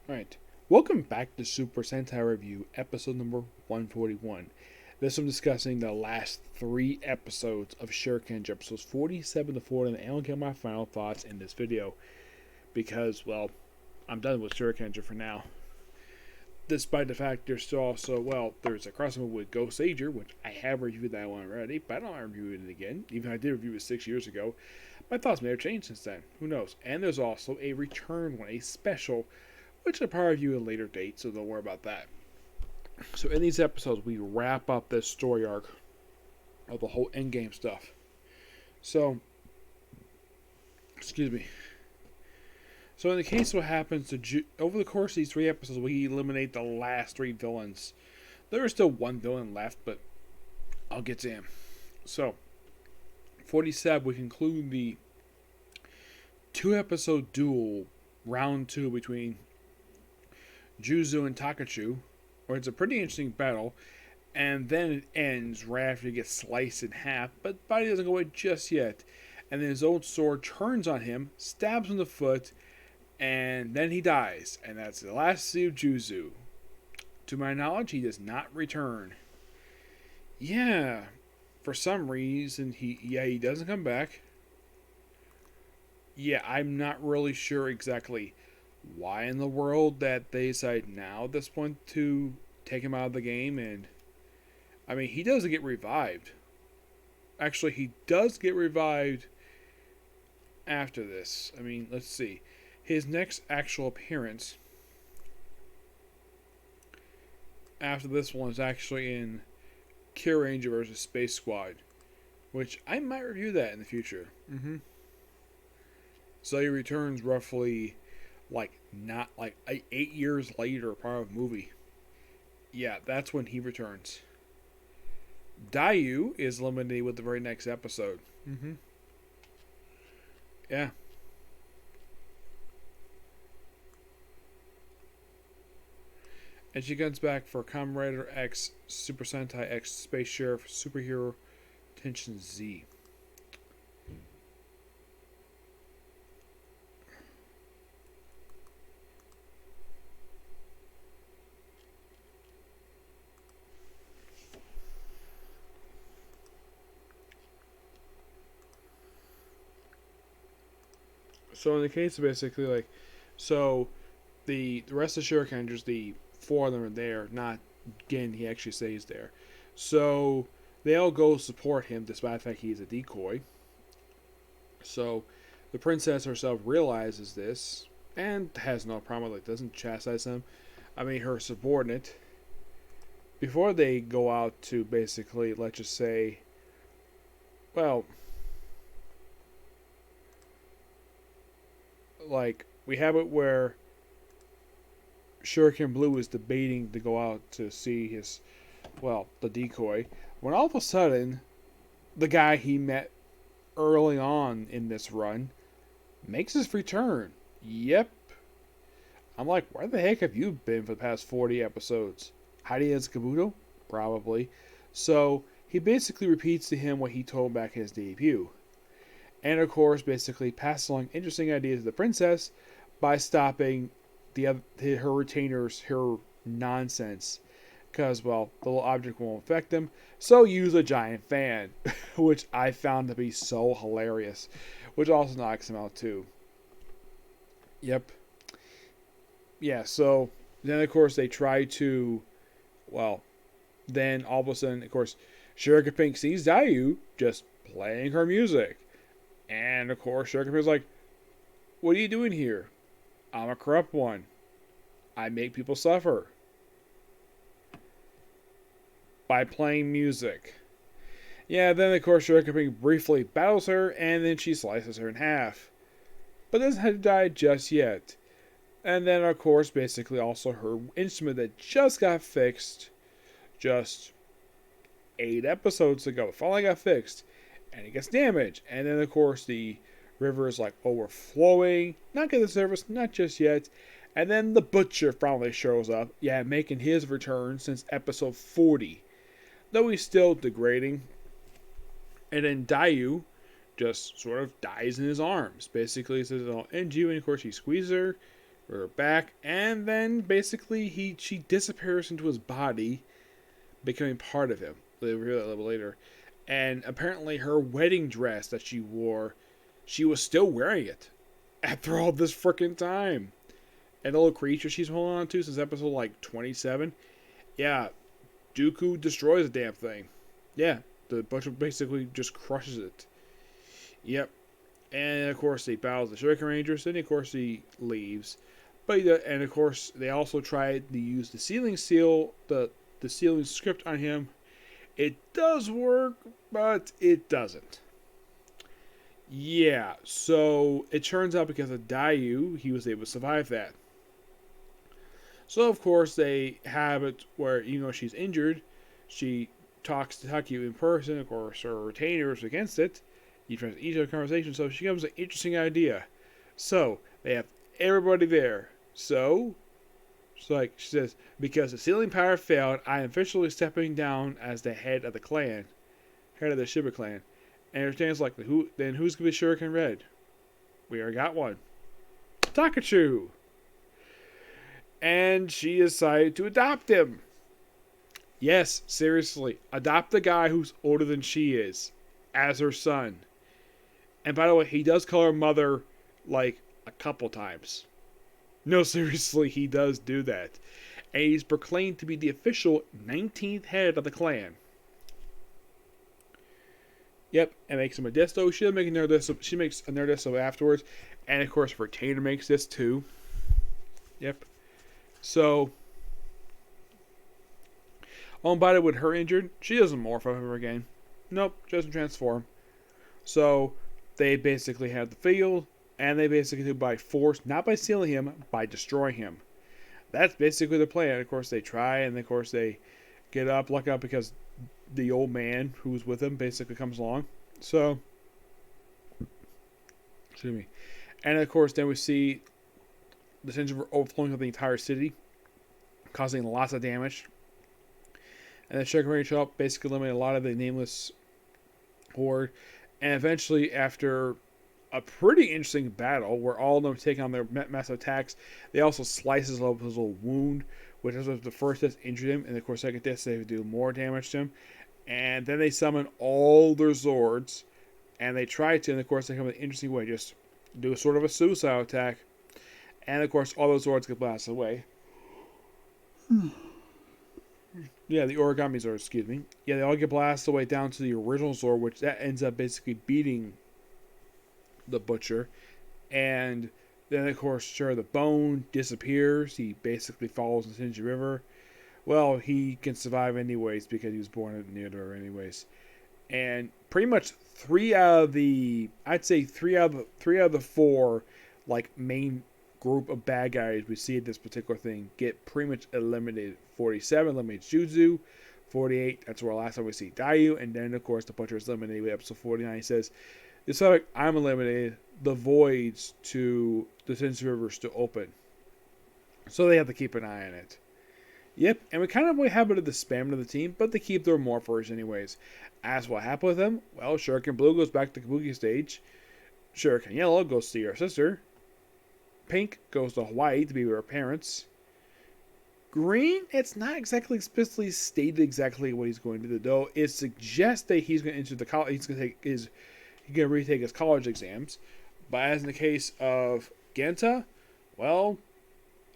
Alright, welcome back to Super Sentai Review, episode number 141. This I'm discussing the last 3 episodes of Shinkenger, episodes 47 to 40, and I will get my final thoughts in this video. Because, well, I'm done with Shinkenger for now. Despite the fact there's still also, there's a crossover with Ghost Ager, which I have reviewed that one already, but I don't want to review it again, even though I did review it 6 years ago. My thoughts may have changed since then, who knows. And there's also a return one, a special, which I'll probably review at a later date, so don't worry about that. So in these episodes, we wrap up this story arc of the whole endgame stuff. So, excuse me. So in the case of what happens to over the course of these 3 episodes, we eliminate the last 3 villains. There is still 1 villain left, but I'll get to him. So, 47, we conclude the 2-episode duel, round 2 between Juzu and Takachu, where it's a pretty interesting battle, and then it ends right after he gets sliced in half, but Body doesn't go away just yet, and then his own sword turns on him, stabs him in the foot, and then he dies, and that's the last see of Juzu. To my knowledge, he does not return. Yeah, for some reason, he doesn't come back. Yeah, I'm not really sure exactly why in the world that they decide now at this point to take him out of the game. And I mean, he doesn't get revived. Actually, he does get revived after this. I mean, let's see. His next actual appearance after this one is actually in Kill Ranger vs. Space Squad, which I might review that in the future. So he returns roughly not 8 years later, part of the movie. Yeah, that's when he returns. Dayu is eliminated with the very next episode. Yeah. And she comes back for Kamen Rider X, Super Sentai X, Space Sheriff, Superhero Tension Z. So in the case of basically the rest of the Shurikengers, the 4 of them are there. Not Gin, he actually stays there. So they all go support him despite the fact he's a decoy. So the princess herself realizes this and has no problem with it. Doesn't chastise him. I mean, her subordinate. Before they go out to basically, let's just say, we have it where Shuriken Blue is debating to go out to see the decoy, when all of a sudden, the guy he met early on in this run makes his return. Yep. I'm like, where the heck have you been for the past 40 episodes? Hiding as Kabuto? Probably. So, he basically repeats to him what he told back in his debut. And of course, basically passes along interesting ideas to the princess by stopping her retainers, her nonsense. Because, the little object won't affect them. So use a giant fan. Which I found to be so hilarious. Which also knocks him out too. Yep. Yeah, so then of course they try to, then all of a sudden, of course, Shuriken Pink sees Dayu just playing her music. And of course, Shuriken Pink's like, what are you doing here? I'm a corrupt one. I make people suffer by playing music. Yeah, then of course Shuriken Pink briefly battles her, and then she slices her in half. But doesn't have to die just yet. And then of course basically also her instrument that just got fixed just 8 episodes ago finally got fixed, and it gets damaged. And then of course the river is overflowing. Not getting the surface, not just yet. And then the Butcher finally shows up. Yeah, making his return since episode 40. Though he's still degrading. And then Dayu just sort of dies in his arms. Basically, he says, I'll end you. And of course, he squeezes her. We're back, and then basically she disappears into his body, becoming part of him. They reveal that a little later. And apparently her wedding dress that she wore, she was still wearing it after all this freaking time. And the little creature she's holding on to since episode like 27, yeah, Dooku destroys the damn thing. Yeah, the Butcher basically just crushes it. Yep. And of course, he battles the Shuriken Rangers, and of course, he leaves. But and of course, they also tried to use the sealing seal, the sealing script on him. It does work, but it doesn't. Yeah, so it turns out because of Dayu, he was able to survive that. So of course they have it where even though she's injured, she talks to Taku in person. Of course, her retainer is against it. You try to ease her conversation, so she comes with an interesting idea. So they have everybody there. So like she says, because the sealing power failed, I am officially stepping down as the head of the clan, head of the Shiba clan. And her stands like, then who's gonna be Shuriken Red? We already got one, Takachu. And she decided to adopt him. Yes, seriously, adopt the guy who's older than she is as her son. And by the way, he does call her mother like a couple times. No, seriously, he does do that. And he's proclaimed to be the official 19th head of the clan. Yep, and makes him a desto. She makes a Nerdist afterwards. And of course, Retainer makes this too. Yep. So, on by the way, with her injured, she doesn't morph ever again. Nope, she doesn't transform. So, they basically have the field, and they basically do by force, not by sealing him, by destroying him. That's basically the plan. Of course, they try, and of course, they get up, luck up because the old man who's with them basically comes along. So, excuse me. And of course, then we see the Sentinel overflowing of the entire city, causing lots of damage. And then Shuriken Rangers show up, basically eliminate a lot of the nameless horde. And eventually, after a pretty interesting battle where all of them take on their massive attacks, they also slice his little wound, which is the first that's injured him. And of course, second death, they do more damage to him. And then they summon all their Zords, and they try to, and of course, they come in an interesting way, just do a sort of a suicide attack. And of course, all those Zords get blasted away. Yeah, the origami Zord, excuse me. Yeah, they all get blasted away down to the original Zord, which that ends up basically beating the Butcher. And then, of course, sure, the Bone disappears. He basically falls into the Shinji River. Well, he can survive anyways because he was born near the river anyways. And pretty much three out of the four like main group of bad guys we see in this particular thing get pretty much eliminated. 47 eliminates Juzu. 48, that's where last time we see Dayu. And then, of course, the Butcher is eliminated with episode 49. He says, it's like I'm eliminated. The voids to the Shinji River is still open. So they have to keep an eye on it. Yep, and we kind of have a bit of the spam of the team, but they keep their morphers anyways. As what happened with them? Well, Shuriken Blue goes back to the Kabuki stage. Shuriken Yellow goes to see her sister. Pink goes to Hawaii to be with her parents. Green, it's not exactly explicitly stated exactly what he's going to do, though. It suggests that he's going to enter the college. He's going to retake his college exams. But as in the case of Genta, well,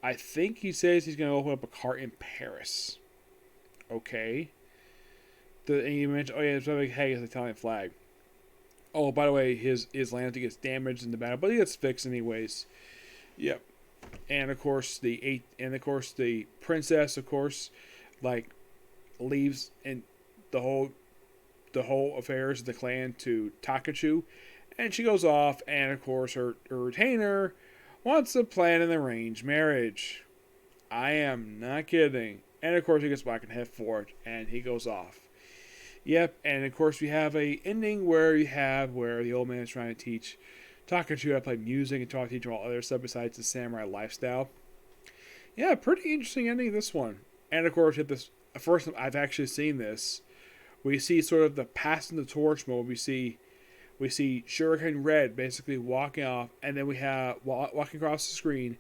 I think he says he's going to open up a cart in Paris. Okay. And you mentioned, oh yeah, it's something hey, it's the Italian flag. Oh, by the way, his lantern gets damaged in the battle, but he gets fixed anyways. Yep. And of course the princess, of course, like leaves and the whole affairs of the clan to Takachu, and she goes off, and of course her retainer wants to plan an arranged marriage. I am not kidding. And of course he gets back in head for it, and he goes off. Yep, and of course we have a ending where the old man is trying to teach Takachu how to play music and teach him all other stuff besides the samurai lifestyle. Yeah, pretty interesting ending this one. And of course, at this first time I've actually seen this, we see sort of the passing the torch mode. We see Shuriken Red basically walking off, and then we have walking across the screen,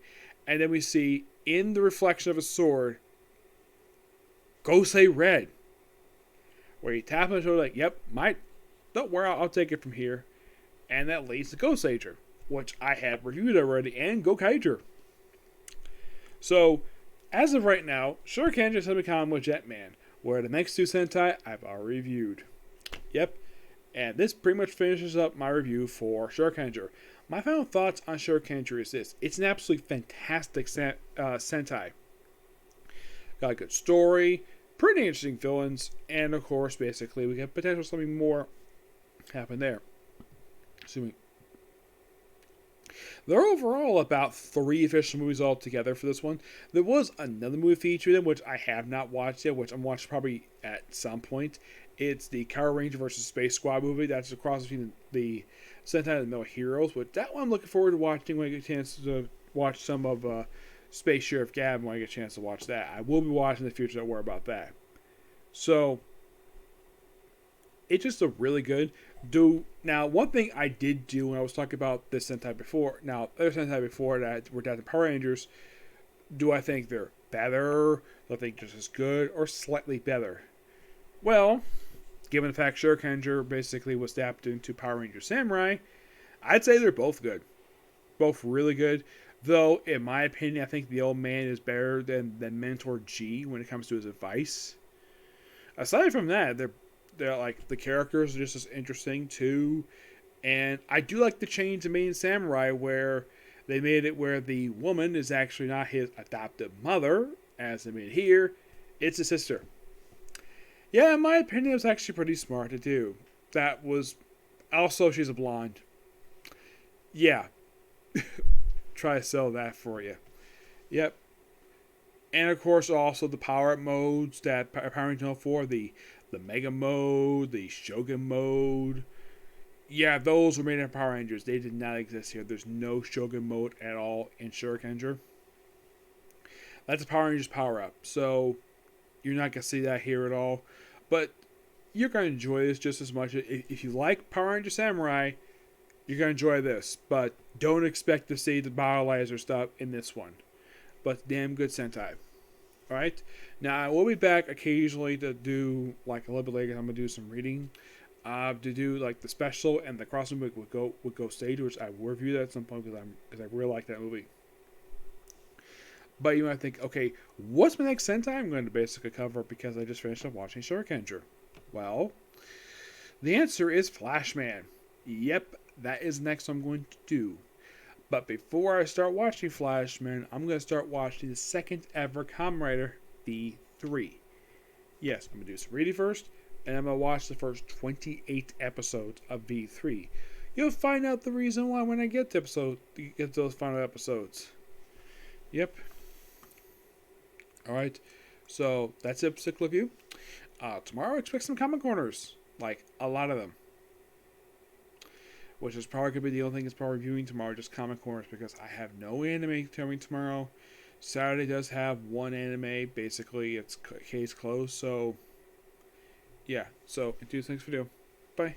And then we see in the reflection of a sword, go say red. Where you tap on the shoulder like, yep, don't worry, I'll take it from here. And that leads to Gosager, which I have reviewed already, and Gokaiger. So, as of right now, Shinkenger has become with Jetman, where the next two Sentai I've already reviewed. Yep, and this pretty much finishes up my review for Shinkenger. My final thoughts on Shinkenger is this. It's an absolutely fantastic Sentai. Got a good story, pretty interesting villains, and of course, basically, we get potential something more happen there. Excuse me. There are overall about 3 official movies altogether for this one. There was another movie featured in which I have not watched yet, which I'm watching probably at some point. It's the Power Ranger vs. Space Squad movie. That's a cross between the Sentai and the Heroes. But that one I'm looking forward to watching when I get a chance to watch some of Space Sheriff Gavin when I get a chance to watch that. I will be watching in the future, don't worry about that. So, it's just a really good now. One thing I did do when I was talking about this Sentai before, now other Sentai before that were down to Power Rangers, do I think they're better? Do I think just as good or slightly better? Well, given the fact Shinkenger basically was adapted into Power Ranger Samurai, I'd say they're both good, both really good. Though, in my opinion, I think the old man is better than Mentor G when it comes to his advice. Aside from that, they're like, the characters are just as interesting too, and I do like the change in Main Samurai where they made it where the woman is actually not his adoptive mother, as they made here, it's his sister. Yeah, in my opinion, it was actually pretty smart to do. That was also, she's a blonde. Yeah, try to sell that for you. Yep. And of course, also the power up modes that Power Rangers know for the Mega mode, the Shogun mode. Yeah, those were made in Power Rangers. They did not exist here. There's no Shogun mode at all in Shinkenger. That's a Power Rangers power up. So, you're not going to see that here at all. But, you're going to enjoy this just as much. If you like Power Ranger Samurai, you're going to enjoy this. But, don't expect to see the Biolizer stuff in this one. But, damn good Sentai. Alright? Now, I will be back occasionally to do, like, a little bit later, I'm going to do some reading. To do, like, the special and the crossover with Go Stage, which I will review that at some point because I really like that movie. But you might think, okay, what's my next Sentai I'm going to basically cover because I just finished up watching Shinkenger? Well, the answer is Flashman. Yep, that is next I'm going to do. But before I start watching Flashman, I'm going to start watching the second ever Kamen Rider V3. Yes, I'm going to do some reading first, and I'm going to watch the first 28 episodes of V3. You'll find out the reason why when I get to those final episodes. Yep. Alright, so that's it, particular review. Tomorrow, expect some Comic Corners. Like, a lot of them. Which is probably going to be the only thing that's probably reviewing tomorrow, just Comic Corners, because I have no anime coming tomorrow. Saturday does have one anime, basically it's case closed, so yeah. So, until next video, bye.